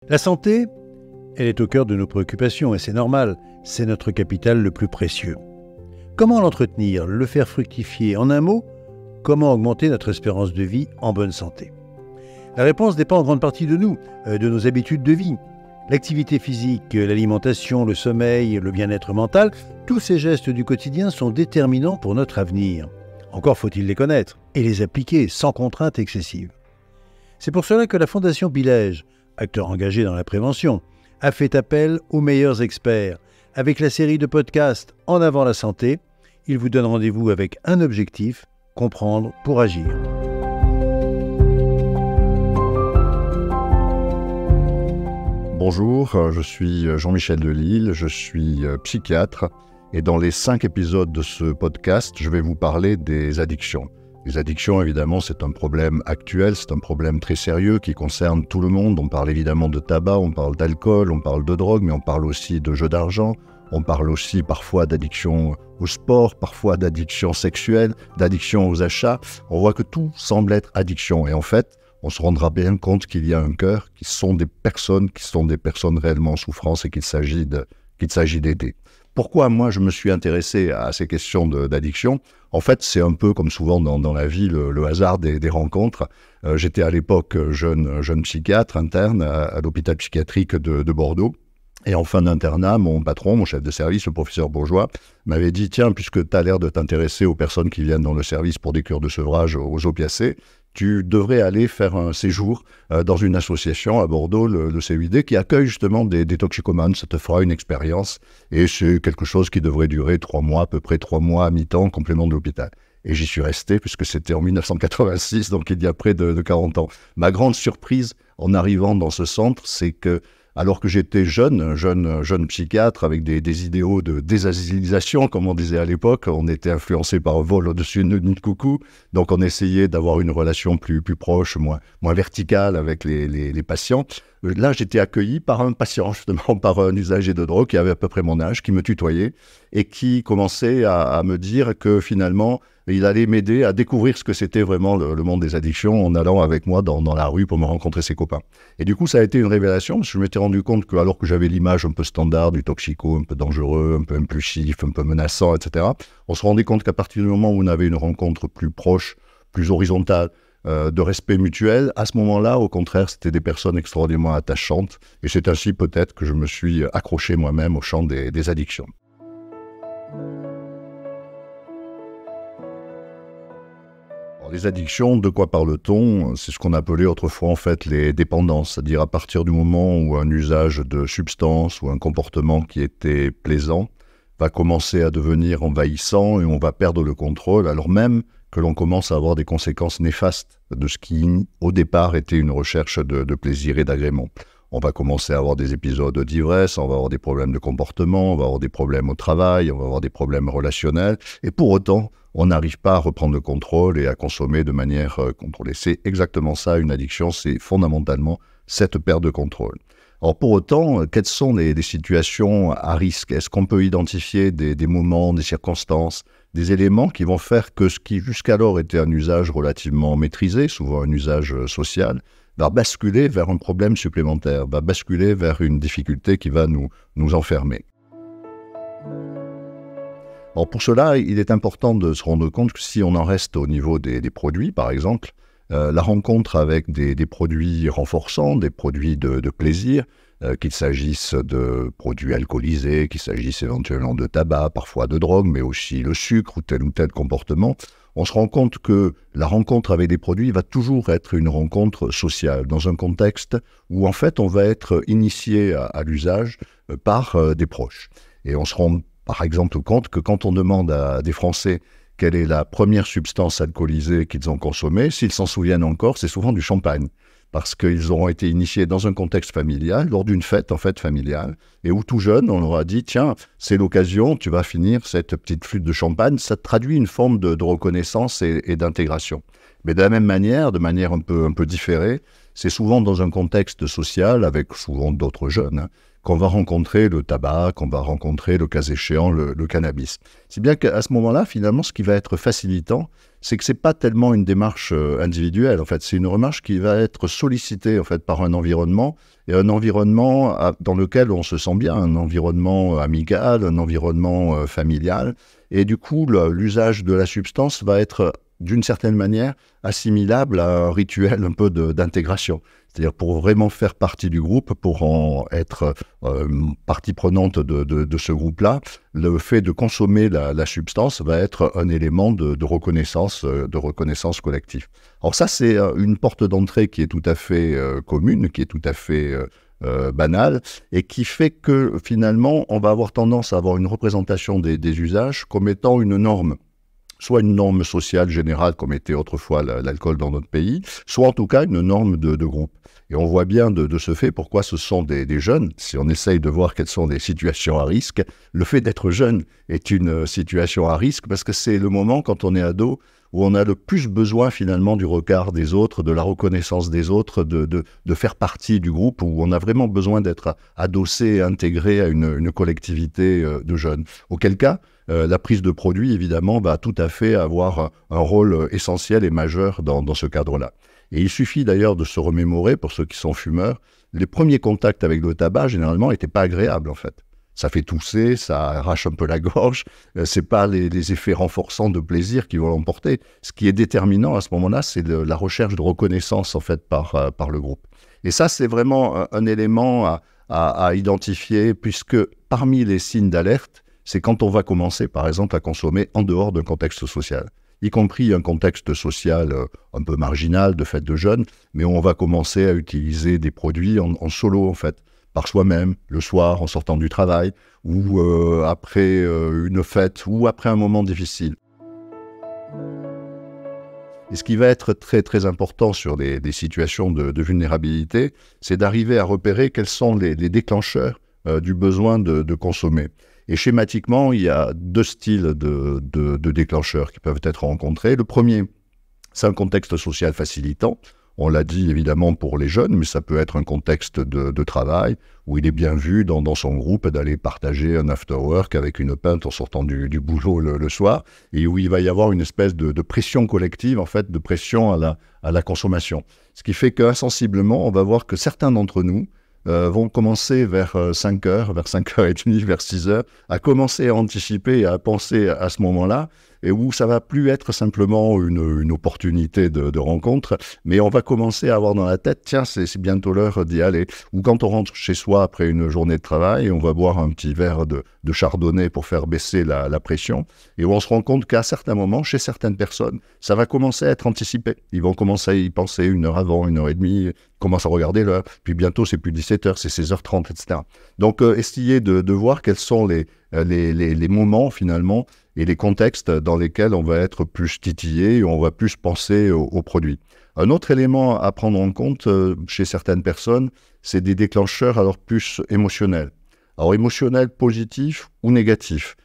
La santé, elle est au cœur de nos préoccupations et c'est normal, c'est notre capital le plus précieux. Comment l'entretenir, le faire fructifier? En un mot, comment augmenter notre espérance de vie en bonne santé? La réponse dépend en grande partie de nous, de nos habitudes de vie. L'activité physique, l'alimentation, le sommeil, le bien-être mental, tous ces gestes du quotidien sont déterminants pour notre avenir. Encore faut-il les connaître et les appliquer sans contrainte excessive. C'est pour cela que la Fondation Pilège, acteur engagé dans la prévention, a fait appel aux meilleurs experts. Avec la série de podcasts En avant la santé, il vous donne rendez-vous avec un objectif, comprendre pour agir. Bonjour, je suis Jean-Michel Delisle, je suis psychiatre et dans les 5 épisodes de ce podcast, je vais vous parler des addictions. Les addictions, évidemment, c'est un problème actuel, c'est un problème très sérieux qui concerne tout le monde. On parle évidemment de tabac, on parle d'alcool, on parle de drogue, mais on parle aussi de jeux d'argent. On parle aussi parfois d'addiction au sport, parfois d'addiction sexuelle, d'addiction aux achats. On voit que tout semble être addiction. Et en fait, on se rendra bien compte qu'il y a un cœur, qui sont des personnes réellement en souffrance et qu'il s'agit d'aider. Pourquoi moi je me suis intéressé à ces questions d'addiction? En fait, c'est un peu comme souvent dans la vie, le hasard des rencontres. J'étais à l'époque jeune psychiatre interne à l'hôpital psychiatrique de Bordeaux. Et en fin d'internat, mon patron, mon chef de service, le professeur Bourgeois, m'avait dit « Tiens, puisque tu as l'air de t'intéresser aux personnes qui viennent dans le service pour des cures de sevrage aux opiacés, tu devrais aller faire un séjour dans une association à Bordeaux, le CUID, qui accueille justement des toxicomanes. Ça te fera une expérience et c'est quelque chose qui devrait durer 3 mois, à peu près 3 mois à mi-temps, en complément de l'hôpital. » Et j'y suis resté puisque c'était en 1986, donc il y a près de 40 ans. Ma grande surprise en arrivant dans ce centre, c'est que alors que j'étais jeune psychiatre avec des idéaux de désasilisation, comme on disait à l'époque, on était influencé par un vol au-dessus de nid de coucou, donc on essayait d'avoir une relation plus proche, moins verticale avec les patients. Là, j'étais accueilli par un patient, justement, par un usager de drogue qui avait à peu près mon âge, qui me tutoyait et qui commençait à me dire que finalement, il allait m'aider à découvrir ce que c'était vraiment le monde des addictions en allant avec moi dans la rue pour me rencontrer ses copains. Et du coup, ça a été une révélation parce que je m'étais rendu compte que, alors que j'avais l'image un peu standard du toxico, un peu dangereux, un peu impulsif, un peu menaçant, etc., on se rendait compte qu'à partir du moment où on avait une rencontre plus proche, plus horizontale, de respect mutuel, à ce moment-là, au contraire, c'était des personnes extraordinairement attachantes. Et c'est ainsi peut-être que je me suis accroché moi-même au champ des addictions. Alors, les addictions, de quoi parle-t-on? C'est ce qu'on appelait autrefois en fait les dépendances, c'est-à-dire à partir du moment où un usage de substance ou un comportement qui était plaisant va commencer à devenir envahissant et on va perdre le contrôle, alors même que l'on commence à avoir des conséquences néfastes de ce qui, au départ, était une recherche de plaisir et d'agrément. On va commencer à avoir des épisodes d'ivresse, on va avoir des problèmes de comportement, on va avoir des problèmes au travail, on va avoir des problèmes relationnels, et pour autant, on n'arrive pas à reprendre le contrôle et à consommer de manière contrôlée. C'est exactement ça, une addiction, c'est fondamentalement cette perte de contrôle. Alors pour autant, quelles sont les situations à risque? Est-ce qu'on peut identifier des moments, des circonstances, des éléments qui vont faire que ce qui jusqu'alors était un usage relativement maîtrisé, souvent un usage social, va basculer vers un problème supplémentaire, va basculer vers une difficulté qui va nous enfermer? Alors pour cela, il est important de se rendre compte que si on en reste au niveau des produits, par exemple, la rencontre avec des produits renforçants, des produits de plaisir, qu'il s'agisse de produits alcoolisés, qu'il s'agisse éventuellement de tabac, parfois de drogue, mais aussi le sucre ou tel comportement, on se rend compte que la rencontre avec des produits va toujours être une rencontre sociale, dans un contexte où en fait on va être initié à l'usage par des proches. Et on se rend par exemple compte que quand on demande à des Français quelle est la première substance alcoolisée qu'ils ont consommée, s'ils s'en souviennent encore, c'est souvent du champagne. Parce qu'ils auront été initiés dans un contexte familial, lors d'une fête en fait familiale, et où tout jeune, on leur a dit « Tiens, c'est l'occasion, tu vas finir cette petite flûte de champagne », ça traduit une forme de reconnaissance et d'intégration. Mais de la même manière, de manière un peu différée, c'est souvent dans un contexte social, avec souvent d'autres jeunes, qu'on va rencontrer le tabac, qu'on va rencontrer, le cas échéant, le cannabis. Si bien qu'à ce moment-là, finalement, ce qui va être facilitant, c'est que ce n'est pas tellement une démarche individuelle. En fait, c'est une remarche qui va être sollicitée en fait, par un environnement, et un environnement dans lequel on se sent bien, un environnement amical, un environnement familial. Et du coup, l'usage de la substance va être, d'une certaine manière, assimilable à un rituel un peu d'intégration. C'est-à-dire pour vraiment faire partie du groupe, pour en être partie prenante de ce groupe-là, le fait de consommer la substance va être un élément de reconnaissance collective. Alors ça, c'est une porte d'entrée qui est tout à fait commune, qui est tout à fait banale, et qui fait que finalement, on va avoir tendance à avoir une représentation des usages comme étant une norme. Soit une norme sociale générale, comme était autrefois l'alcool dans notre pays, soit en tout cas une norme de groupe. Et on voit bien de ce fait pourquoi ce sont des jeunes. Si on essaye de voir quelles sont des situations à risque, le fait d'être jeune est une situation à risque parce que c'est le moment, quand on est ado, où on a le plus besoin finalement du regard des autres, de la reconnaissance des autres, de faire partie du groupe, où on a vraiment besoin d'être adossé et intégré à une collectivité de jeunes. Auquel cas, la prise de produit, évidemment, va tout à fait avoir un rôle essentiel et majeur dans ce cadre-là. Et il suffit d'ailleurs de se remémorer, pour ceux qui sont fumeurs, les premiers contacts avec le tabac, généralement, n'étaient pas agréables, en fait. Ça fait tousser, ça arrache un peu la gorge, c'est pas les effets renforçants de plaisir qui vont l'emporter. Ce qui est déterminant à ce moment-là, c'est la recherche de reconnaissance, en fait, par le groupe. Et ça, c'est vraiment un élément à identifier, puisque parmi les signes d'alerte, c'est quand on va commencer, par exemple, à consommer en dehors d'un contexte social, y compris un contexte social un peu marginal, de fête de jeunes, mais on va commencer à utiliser des produits en solo, en fait, par soi-même, le soir, en sortant du travail, ou après une fête, ou après un moment difficile. Et ce qui va être très, très important sur des situations de vulnérabilité, c'est d'arriver à repérer quels sont les déclencheurs du besoin de consommer. Et schématiquement, il y a deux styles de déclencheurs qui peuvent être rencontrés. Le premier, c'est un contexte social facilitant. On l'a dit évidemment pour les jeunes, mais ça peut être un contexte de travail où il est bien vu dans son groupe d'aller partager un after-work avec une pinte en sortant du boulot le soir, et où il va y avoir une espèce de pression collective, en fait, de pression à la consommation. Ce qui fait qu'insensiblement, on va voir que certains d'entre nous vont commencer vers 5h, vers 5h30, vers 6h, à commencer à anticiper et à penser à ce moment-là, et où ça va plus être simplement une opportunité de rencontre, mais on va commencer à avoir dans la tête, tiens, c'est bientôt l'heure d'y aller. Ou quand on rentre chez soi après une journée de travail, on va boire un petit verre de chardonnay pour faire baisser la pression, et où on se rend compte qu'à certains moments, chez certaines personnes, ça va commencer à être anticipé. Ils vont commencer à y penser 1 heure avant, 1h30, commencent à regarder l'heure, puis bientôt c'est plus 17h, c'est 16h30, etc. Donc essayez de voir quels sont les moments finalement et les contextes dans lesquels on va être plus titillé et on va plus penser aux produits. Un autre élément à prendre en compte chez certaines personnes, c'est des déclencheurs alors plus émotionnels. Alors émotionnels positifs ou négatifs.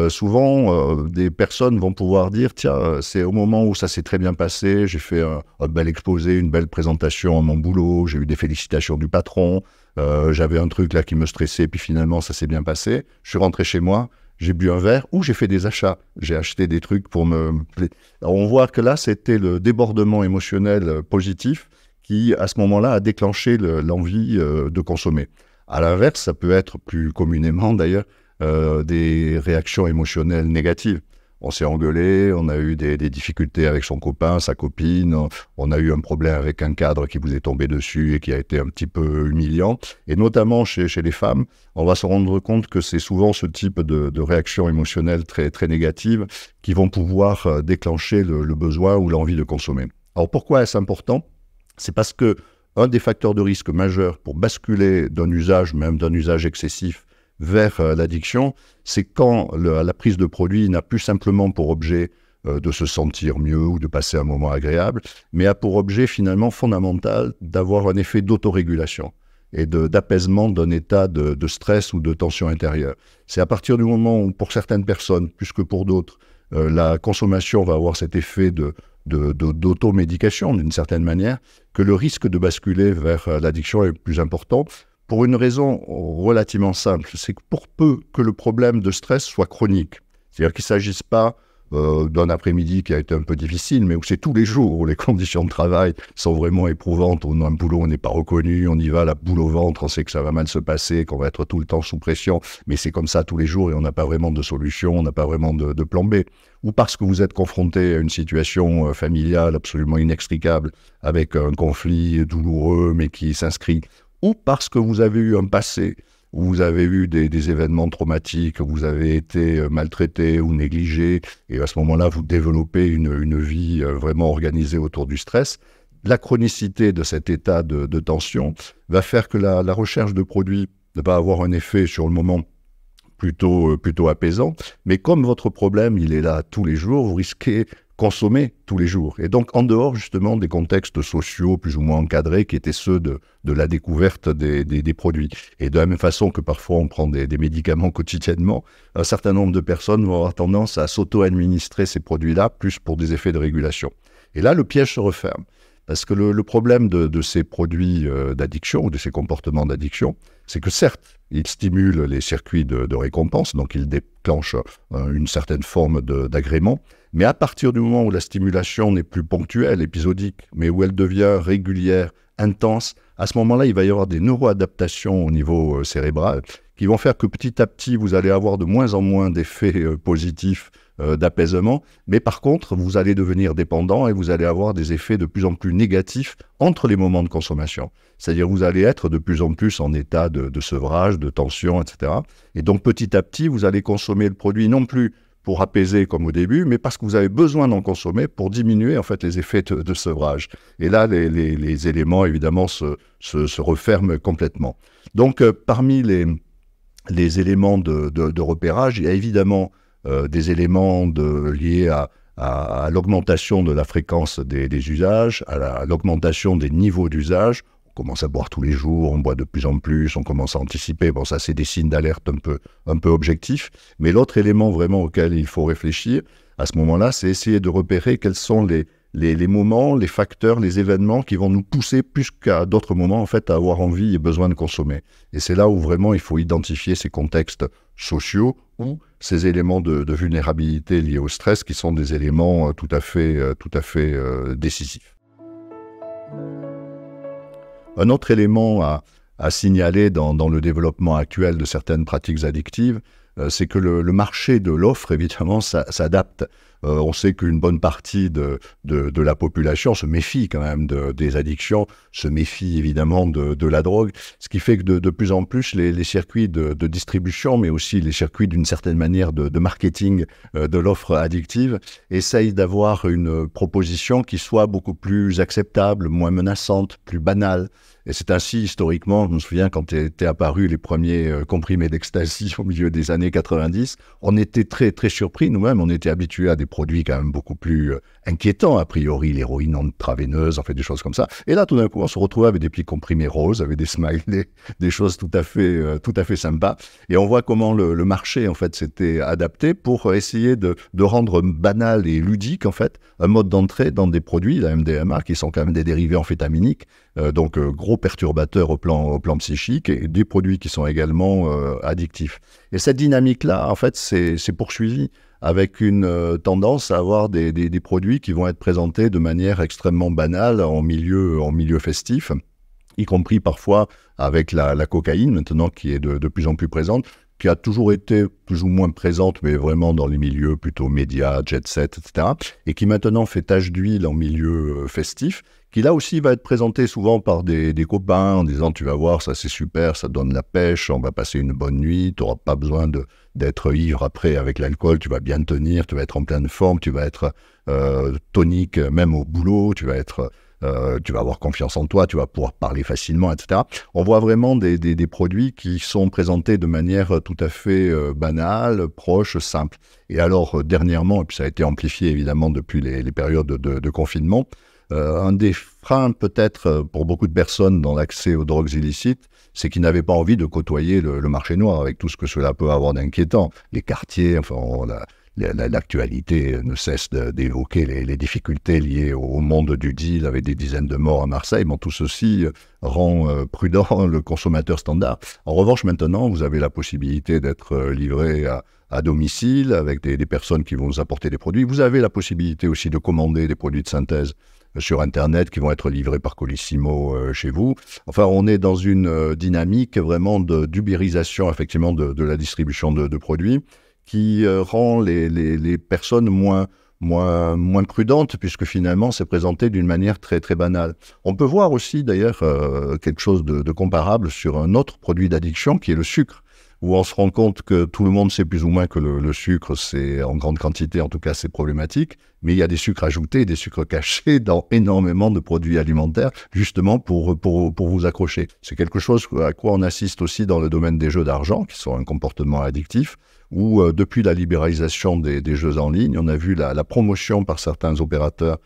Souvent, des personnes vont pouvoir dire, tiens, c'est au moment où ça s'est très bien passé, j'ai fait un bel exposé, une belle présentation à mon boulot, j'ai eu des félicitations du patron, j'avais un truc là qui me stressait, puis finalement ça s'est bien passé, je suis rentré chez moi, j'ai bu un verre ou j'ai fait des achats, j'ai acheté des trucs pour me... Alors on voit que là, c'était le débordement émotionnel positif qui, à ce moment-là, a déclenché l'envie de consommer. À l'inverse, ça peut être plus communément d'ailleurs, des réactions émotionnelles négatives. On s'est engueulé, on a eu des difficultés avec son copain, sa copine, on a eu un problème avec un cadre qui vous est tombé dessus et qui a été un petit peu humiliant. Et notamment chez les femmes, on va se rendre compte que c'est souvent ce type de réactions émotionnelles très, très négatives qui vont pouvoir déclencher le besoin ou l'envie de consommer. Alors pourquoi est-ce important ? C'est parce que un des facteurs de risque majeurs pour basculer d'un usage, même d'un usage excessif, vers l'addiction, c'est quand la prise de produit n'a plus simplement pour objet de se sentir mieux ou de passer un moment agréable, mais a pour objet finalement fondamental d'avoir un effet d'autorégulation et d'apaisement d'un état de stress ou de tension intérieure. C'est à partir du moment où, pour certaines personnes, plus que pour d'autres, la consommation va avoir cet effet d'automédication d'une certaine manière, que le risque de basculer vers l'addiction est plus important. Pour une raison relativement simple, c'est que pour peu que le problème de stress soit chronique, c'est-à-dire qu'il ne s'agisse pas d'un après-midi qui a été un peu difficile, mais où c'est tous les jours, où les conditions de travail sont vraiment éprouvantes, on a un boulot, on n'est pas reconnu, on y va, la boule au ventre, on sait que ça va mal se passer, qu'on va être tout le temps sous pression, mais c'est comme ça tous les jours et on n'a pas vraiment de solution, on n'a pas vraiment de plan B. Ou parce que vous êtes confronté à une situation familiale absolument inextricable, avec un conflit douloureux mais qui s'inscrit, ou parce que vous avez eu un passé où vous avez eu des événements traumatiques, vous avez été maltraité ou négligé, et à ce moment-là, vous développez une vie vraiment organisée autour du stress. La chronicité de cet état de tension va faire que la recherche de produits va avoir un effet sur le moment plutôt apaisant, mais comme votre problème, il est là tous les jours, vous risquez consommer tous les jours. Et donc, en dehors, justement, des contextes sociaux plus ou moins encadrés qui étaient ceux de la découverte des produits. Et de la même façon que parfois on prend des médicaments quotidiennement, un certain nombre de personnes vont avoir tendance à s'auto-administrer ces produits-là, plus pour des effets de régulation. Et là, le piège se referme. Parce que le problème de ces produits d'addiction ou de ces comportements d'addiction, c'est que certes, ils stimulent les circuits de récompense, donc ils déclenchent une certaine forme d'agrément, mais à partir du moment où la stimulation n'est plus ponctuelle, épisodique, mais où elle devient régulière, intense, à ce moment-là, il va y avoir des neuroadaptations au niveau cérébral qui vont faire que petit à petit, vous allez avoir de moins en moins d'effets positifs d'apaisement, mais par contre, vous allez devenir dépendant et vous allez avoir des effets de plus en plus négatifs entre les moments de consommation. C'est-à-dire vous allez être de plus en plus en état de sevrage, de tension, etc. Et donc petit à petit, vous allez consommer le produit non plus pour apaiser comme au début, mais parce que vous avez besoin d'en consommer pour diminuer en fait les effets de sevrage. Et là, les éléments évidemment se referment complètement. Donc parmi les éléments de repérage, il y a évidemment des éléments liés à l'augmentation de la fréquence des usages, à l'augmentation des niveaux d'usage. On commence à boire tous les jours, on boit de plus en plus, on commence à anticiper. Bon, ça, c'est des signes d'alerte un peu objectifs. Mais l'autre élément vraiment auquel il faut réfléchir, à ce moment-là, c'est essayer de repérer quels sont les moments, les facteurs, les événements qui vont nous pousser plus qu'à d'autres moments, en fait, à avoir envie et besoin de consommer. Et c'est là où vraiment il faut identifier ces contextes sociaux ou ces éléments de vulnérabilité liés au stress qui sont des éléments tout à fait décisifs. Un autre élément à signaler dans le développement actuel de certaines pratiques addictives, c'est que le marché de l'offre, évidemment, s'adapte. On sait qu'une bonne partie de la population se méfie quand même des addictions, se méfie évidemment de la drogue, ce qui fait que de plus en plus les circuits de distribution, mais aussi les circuits d'une certaine manière de marketing de l'offre addictive, essayent d'avoir une proposition qui soit beaucoup plus acceptable, moins menaçante, plus banale. Et c'est ainsi, historiquement, je me souviens quand étaient apparus les premiers comprimés d'ecstasy au milieu des années 90, on était très, très surpris nous-mêmes, on était habitués à des produits quand même beaucoup plus inquiétants, a priori, l'héroïne intraveineuse, en fait, des choses comme ça. Et là, tout d'un coup, on se retrouvait avec des petits comprimés roses, avec des smileys, des choses tout à fait sympas. Et on voit comment le marché, en fait, s'était adapté pour essayer de rendre banal et ludique, en fait, un mode d'entrée dans des produits, la MDMA, qui sont quand même des dérivés amphétaminiques, donc gros perturbateurs au plan psychique, et des produits qui sont également addictifs. Et cette dynamique-là, en fait, c'est poursuivi avec une tendance à avoir des produits qui vont être présentés de manière extrêmement banale en milieu festif, y compris parfois avec la cocaïne, maintenant qui est de plus en plus présente, qui a toujours été plus ou moins présente, mais vraiment dans les milieux plutôt médias, jet-set, etc., et qui maintenant fait tache d'huile en milieu festif, qui là aussi va être présenté souvent par des copains en disant « tu vas voir, ça c'est super, ça donne la pêche, on va passer une bonne nuit, tu n'auras pas besoin d'être ivre après avec l'alcool, tu vas bien tenir, tu vas être en pleine forme, tu vas être tonique même au boulot, tu vas avoir confiance en toi, tu vas pouvoir parler facilement, etc. » On voit vraiment des produits qui sont présentés de manière tout à fait banale, proche, simple. Et alors, dernièrement, et puis ça a été amplifié évidemment depuis les périodes de confinement, un des freins peut-être pour beaucoup de personnes dans l'accès aux drogues illicites, c'est qu'ils n'avaient pas envie de côtoyer le marché noir avec tout ce que cela peut avoir d'inquiétant. Les quartiers, enfin, l'actualité ne cesse d'évoquer les difficultés liées au monde du deal avec des dizaines de morts à Marseille. Bon, tout ceci rend prudent le consommateur standard. En revanche, maintenant, vous avez la possibilité d'être livré à domicile avec des personnes qui vont vous apporter des produits. Vous avez la possibilité aussi de commander des produits de synthèse sur Internet qui vont être livrés par Colissimo chez vous. Enfin, on est dans une dynamique vraiment d'ubérisation, effectivement, de la distribution de produits qui rend les personnes moins prudentes, puisque finalement, c'est présenté d'une manière très, très banale. On peut voir aussi, d'ailleurs, quelque chose de comparable sur un autre produit d'addiction, qui est le sucre, où on se rend compte que tout le monde sait plus ou moins que le sucre, c'est en grande quantité, en tout cas, c'est problématique, mais il y a des sucres ajoutés, des sucres cachés dans énormément de produits alimentaires, justement pour vous accrocher. C'est quelque chose à quoi on assiste aussi dans le domaine des jeux d'argent, qui sont un comportement addictif, où depuis la libéralisation des jeux en ligne, on a vu la promotion par certains opérateurs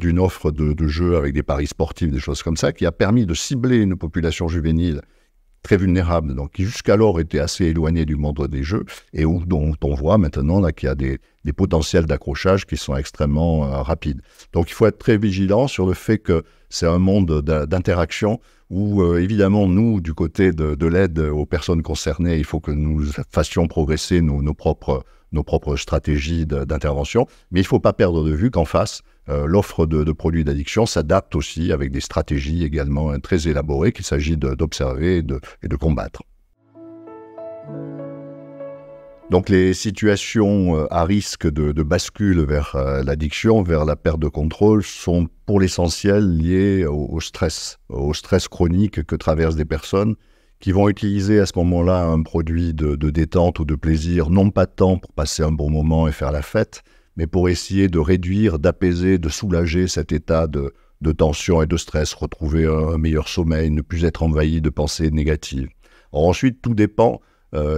d'une offre de jeux avec des paris sportifs, des choses comme ça, qui a permis de cibler une population juvénile très vulnérable, donc qui jusqu'alors était assez éloignée du monde des jeux, et dont on voit maintenant là, qu'il y a des potentiels d'accrochage qui sont extrêmement rapides. Donc il faut être très vigilant sur le fait que c'est un monde d'interaction où évidemment nous, du côté de l'aide aux personnes concernées, il faut que nous fassions progresser nos propres stratégies d'intervention, mais il ne faut pas perdre de vue qu'en face, l'offre de produits d'addiction s'adapte aussi avec des stratégies également très élaborées qu'il s'agit d'observer et de combattre. Donc les situations à risque de bascule vers l'addiction, vers la perte de contrôle, sont pour l'essentiel liées au stress chronique que traversent des personnes qui vont utiliser à ce moment-là un produit de détente ou de plaisir, non pas tant pour passer un bon moment et faire la fête, mais pour essayer de réduire, d'apaiser, de soulager cet état de tension et de stress, retrouver un meilleur sommeil, ne plus être envahi de pensées négatives. Alors ensuite, tout dépend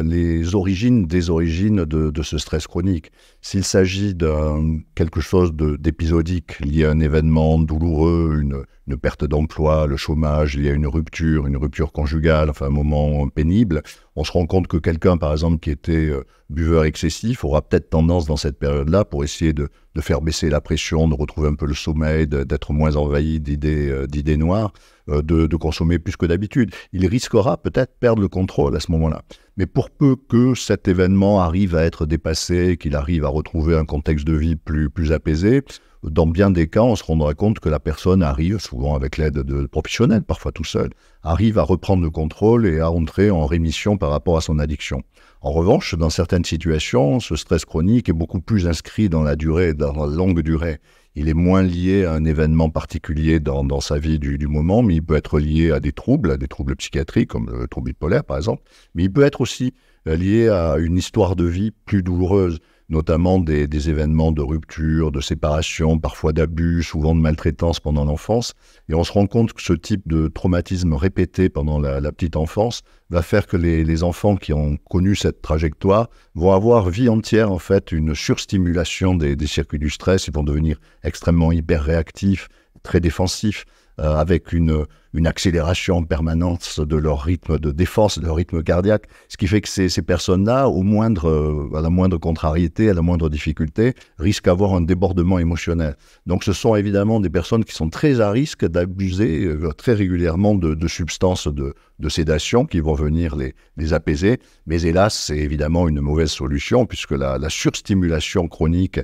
des origines de ce stress chronique. S'il s'agit de quelque chose d'épisodique lié à un événement douloureux, une perte d'emploi, le chômage, lié à une rupture conjugale, enfin un moment pénible, on se rend compte que quelqu'un, par exemple, qui était buveur excessif, aura peut-être tendance dans cette période-là, pour essayer de faire baisser la pression, de retrouver un peu le sommeil, d'être moins envahi d'idées noires, de consommer plus que d'habitude. Il risquera peut-être perdre le contrôle à ce moment-là. Mais pour peu que cet événement arrive à être dépassé, qu'il arrive à retrouver un contexte de vie plus apaisé, dans bien des cas, on se rendra compte que la personne arrive, souvent avec l'aide de professionnels, parfois tout seul, arrive à reprendre le contrôle et à entrer en rémission par rapport à son addiction. En revanche, dans certaines situations, ce stress chronique est beaucoup plus inscrit dans la durée, dans la longue durée. Il est moins lié à un événement particulier dans sa vie du moment, mais il peut être lié à des troubles psychiatriques, comme le trouble bipolaire par exemple, mais il peut être aussi lié à une histoire de vie plus douloureuse, notamment des événements de rupture, de séparation, parfois d'abus, souvent de maltraitance pendant l'enfance. Et on se rend compte que ce type de traumatisme répété pendant la petite enfance va faire que les enfants qui ont connu cette trajectoire vont avoir vie entière en fait une surstimulation des circuits du stress. Ils vont devenir extrêmement hyper-réactifs, très défensifs, avec une accélération en permanence de leur rythme de défense, de leur rythme cardiaque, ce qui fait que ces personnes-là, à la moindre contrariété, à la moindre difficulté, risquent d'avoir un débordement émotionnel. Donc ce sont évidemment des personnes qui sont très à risque d'abuser très régulièrement de substances de sédation qui vont venir les apaiser, mais hélas, c'est évidemment une mauvaise solution puisque la surstimulation chronique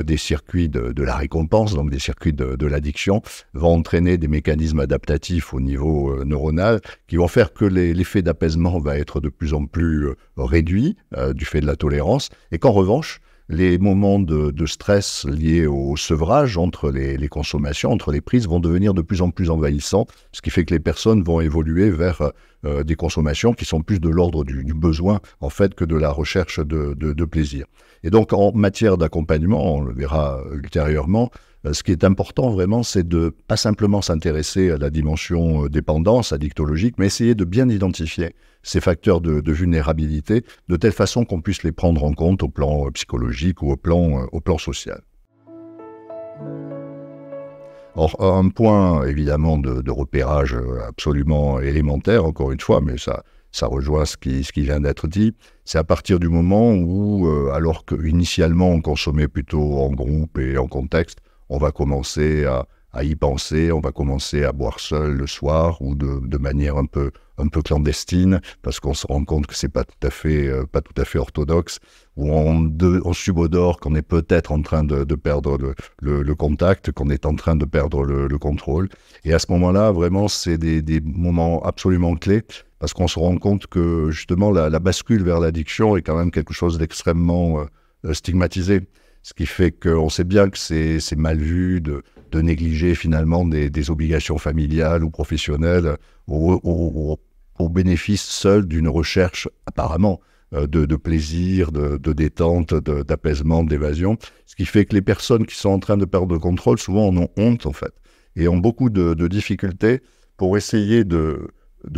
des circuits de la récompense, donc des circuits de l'addiction, vont entraîner des mécanismes adaptatifs au niveau neuronal qui vont faire que l'effet d'apaisement va être de plus en plus réduit du fait de la tolérance, et qu'en revanche, les moments de stress liés au sevrage entre les consommations, entre les prises, vont devenir de plus en plus envahissants, ce qui fait que les personnes vont évoluer vers des consommations qui sont plus de l'ordre du besoin, en fait, que de la recherche de plaisir. Et donc, en matière d'accompagnement, on le verra ultérieurement, ce qui est important vraiment, c'est de pas simplement s'intéresser à la dimension dépendance, addictologique, mais essayer de bien identifier ces facteurs de vulnérabilité, de telle façon qu'on puisse les prendre en compte au plan psychologique ou au plan social. Or, un point évidemment de repérage absolument élémentaire, encore une fois, mais ça ça rejoint ce qui vient d'être dit. C'est à partir du moment où, alors qu'initialement on consommait plutôt en groupe et en contexte, on va commencer à y penser, on va commencer à boire seul le soir ou de manière un peu clandestine, parce qu'on se rend compte que c'est pas tout à fait orthodoxe, où on subodore qu'on est peut-être en train de perdre le contact, qu'on est en train de perdre le contrôle. Et à ce moment-là, vraiment, c'est des moments absolument clés, parce qu'on se rend compte que justement la bascule vers l'addiction est quand même quelque chose d'extrêmement stigmatisé. Ce qui fait qu'on sait bien que c'est mal vu de négliger finalement des obligations familiales ou professionnelles au bénéfice seul d'une recherche apparemment de plaisir, de détente, d'apaisement, d'évasion. Ce qui fait que les personnes qui sont en train de perdre le contrôle, souvent en ont honte en fait, et ont beaucoup de difficultés pour essayer de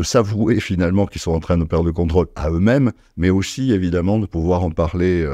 s'avouer finalement qu'ils sont en train de perdre le contrôle à eux-mêmes, mais aussi évidemment de pouvoir en parler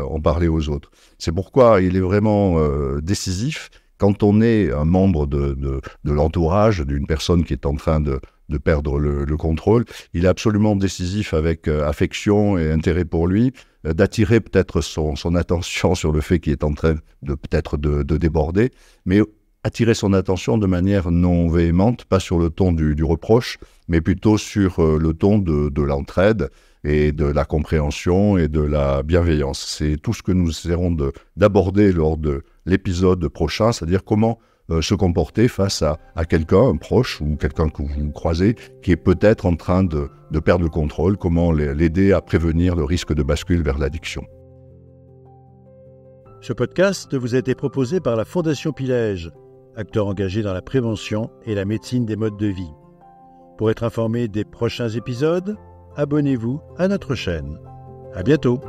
aux autres. C'est pourquoi il est vraiment décisif, quand on est un membre de l'entourage d'une personne qui est en train de perdre le contrôle, il est absolument décisif avec affection et intérêt pour lui, d'attirer peut-être son attention sur le fait qu'il est en train de déborder, mais attirer son attention de manière non véhémente, pas sur le ton du reproche, mais plutôt sur le ton de l'entraide et de la compréhension et de la bienveillance. C'est tout ce que nous essaierons d'aborder lors de l'épisode prochain, c'est-à-dire comment se comporter face à quelqu'un, un proche ou quelqu'un que vous croisez, qui est peut-être en train de perdre le contrôle, comment l'aider à prévenir le risque de bascule vers l'addiction. Ce podcast vous a été proposé par la Fondation Pilège, acteur engagé dans la prévention et la médecine des modes de vie. Pour être informé des prochains épisodes, abonnez-vous à notre chaîne. À bientôt.